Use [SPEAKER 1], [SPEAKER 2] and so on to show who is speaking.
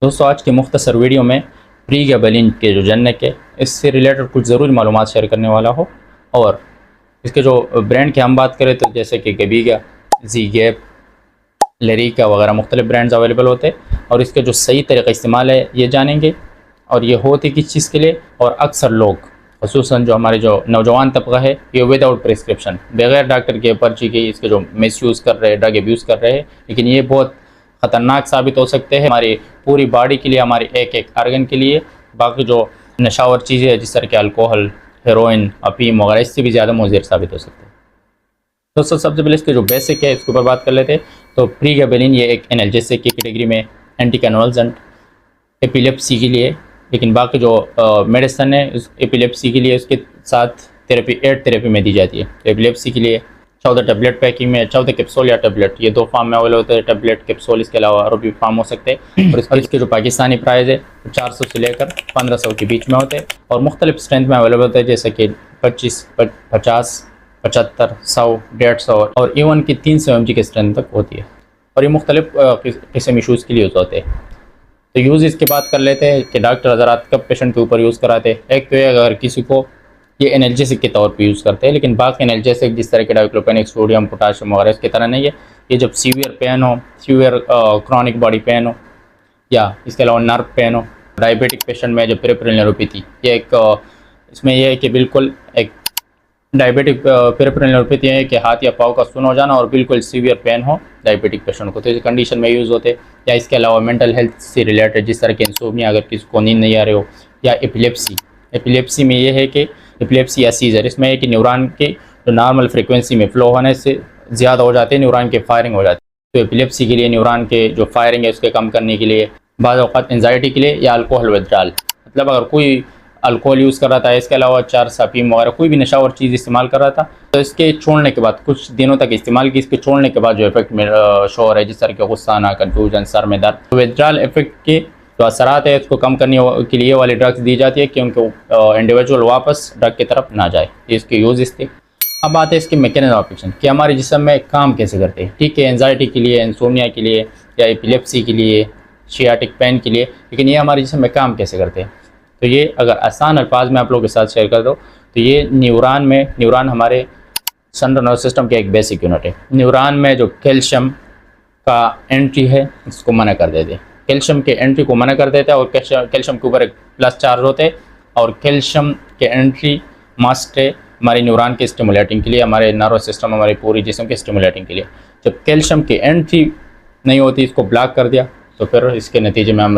[SPEAKER 1] दोस्तों, आज की मुख्तसर वीडियो में प्रीगैबलिन के जो जनक है इससे रिलेटेड कुछ ज़रूरी मालूमात शेयर करने वाला हो। और इसके जो ब्रांड की हम बात करें तो जैसे कि गबीगा, जी गैप, लरीका वगैरह मुख्तलिफ ब्रांड्स अवेलेबल होते हैं। और इसके जो सही तरीक़ा इस्तेमाल है ये जानेंगे। और ये होती किस चीज़ के लिए, और अक्सर लोग ख़ुसूसन जो हमारे जो नौजवान तबका है ये विदाउट प्रिस्क्रिप्शन बग़ैर डॉक्टर के पर्ची के इसके जो मिसयूज़ कर रहे हैं, ड्रग अब्यूज़ कर रहे हैं। लेकिन ये बहुत ख़तरनाक साबित हो सकते हैं हमारी पूरी बॉडी के लिए, हमारे एक एक आर्गन के लिए। बाकी जो नशावर चीज़ें हैं जिस तरह के अल्कोहल, हेरोइन, अफीम वगैरह इससे भी ज़्यादा मुज़र साबित हो सकते हैं। दोस्तों, सबसे पहले इसके जो बेसिक है इसके ऊपर बात कर लेते हैं। तो प्रीगैबलिन ये एक एनाल्जेसिक की कैटेगरी में एंटी कन्वल्सेंट एपिलेप्सी के लिए, लेकिन बाकी जो मेडिसन है उस एपिलेप्सी के लिए उसके साथ थेरेपी, एड थेरेपी में दी जाती है। तो एपिलेप्सी के लिए 14 टैबलेट पैकिंग में, 14 कैप्सूल या टैबलेट, ये दो फार्म में अवेलेबल होते हैं, टैबलेट कैप्सूल। इसके अलावा और भी फार्म हो सकते हैं। और इसके जो पाकिस्तानी प्राइस है 400 से लेकर 1500 के बीच में होते हैं। और मुख्तलिफ स्ट्रेंथ में अवेलेबल होते हैं जैसे कि 25, 50, 75, 100, 150 और इवन की 300 mg की स्ट्रेंथ तक होती है। और ये मुख्तलिफ किस्म इशूज़ के लिए यूज़ होते हैं। तो यूज़ इसकी बात कर लेते हैं कि डॉक्टर हज़रात कब पेशेंट के ऊपर यूज़ कराते हैं। एक तो ये, अगर किसी को ये एनाल्जेसिक के तौर पे यूज़ करते हैं, लेकिन बाकी एनाल्जेसिक जिस तरह के डाइक्लोफेनेक, सोडियम, पोटाशियम वगैरह इसकी तरह नहीं है। ये जब सीवियर पेन हो, सीवियर क्रॉनिक बॉडी पेन हो, या इसके अलावा नर्व पेन हो, डायबिटिक पेशेंट में जब पेरिफेरल न्यूरोपैथी, ये एक इसमें यह है कि बिल्कुल एक डायबिटिक पेरिफेरल न्यूरोपैथी है कि हाथ या पाँव का सुन हो जाना और बिल्कुल सीवियर पेन हो डायबिटिक पेशेंट को, तो इस कंडीशन में यूज़ होते हैं। या इसके अलावा मेंटल हेल्थ से रिलेटेड जिस तरह के इंसोम्निया, अगर किसी को नींद नहीं आ रही हो, या एपिलेप्सी में ये है कि एपिलेप्सी या सीजर, इसमें है कि न्यूरॉन के जो नॉर्मल फ्रिक्वेंसी में फ़्लो होने से ज़्यादा हो जाते हैं, न्यूरॉन के फायरिंग हो जाती है। तो एपिलेप्सी के लिए न्यूरॉन के जो फायरिंग है उसके कम करने के लिए, बाज़ औक़ात एंजाइटी के लिए, या अल्कोहल विथड्रॉल, मतलब अगर कोई अल्कोहल यूज़ कर रहा था, इसके अलावा चरस, अफीम वगैरह कोई भी नशावर चीज़ इस्तेमाल कर रहा था, तो इसके छोड़ने के बाद कुछ दिनों तक इस्तेमाल की, इसके छोड़ने के बाद जो इफेक्ट में शो हो रहा है जिस तरह के गुस्सा आना, कन्फ्यूजन, सर में दर्द, तो विथड्रॉल इफेक्ट के जो असरात है उसको कम करने के लिए वाली ड्रग्स दी जाती है क्योंकि इंडिविजुअल वापस ड्रग की तरफ ना जाए। इसके यूज़ इसके। अब आते हैं इसके मैकेनिज्म ऑफ एक्शन कि हमारे जिस्म में काम कैसे करते हैं। ठीक है, एंजाइटी के लिए, इंसोम्निया के लिए, या एपिलेप्सी के लिए, शियाटिक पेन के लिए, लेकिन ये हमारे जिस्म में काम कैसे करते हैं। तो ये अगर आसान अल्फाज में आप लोगों के साथ शेयर कर दो तो ये न्यूरॉन हमारे सेंट्रल नर्वस सिस्टम के एक बेसिक यूनिट है। न्यूरॉन में जो कैल्शियम का एंट्री है इसको मना कर देते हैं, कैल्शियम के एंट्री को मना कर देता है। और कैल्शियम के ऊपर एक प्लस चार्ज होते हैं, और कैल्शियम के एंट्री मस्ट है हमारे न्यूरॉन के स्टिमुलेटिंग के लिए, हमारे नर्वस सिस्टम, हमारे पूरी जिस्म के स्टिमुलेटिंग के लिए। जब कैल्शियम की एंट्री नहीं होती, इसको ब्लॉक कर दिया, तो फिर इसके नतीजे में हमारी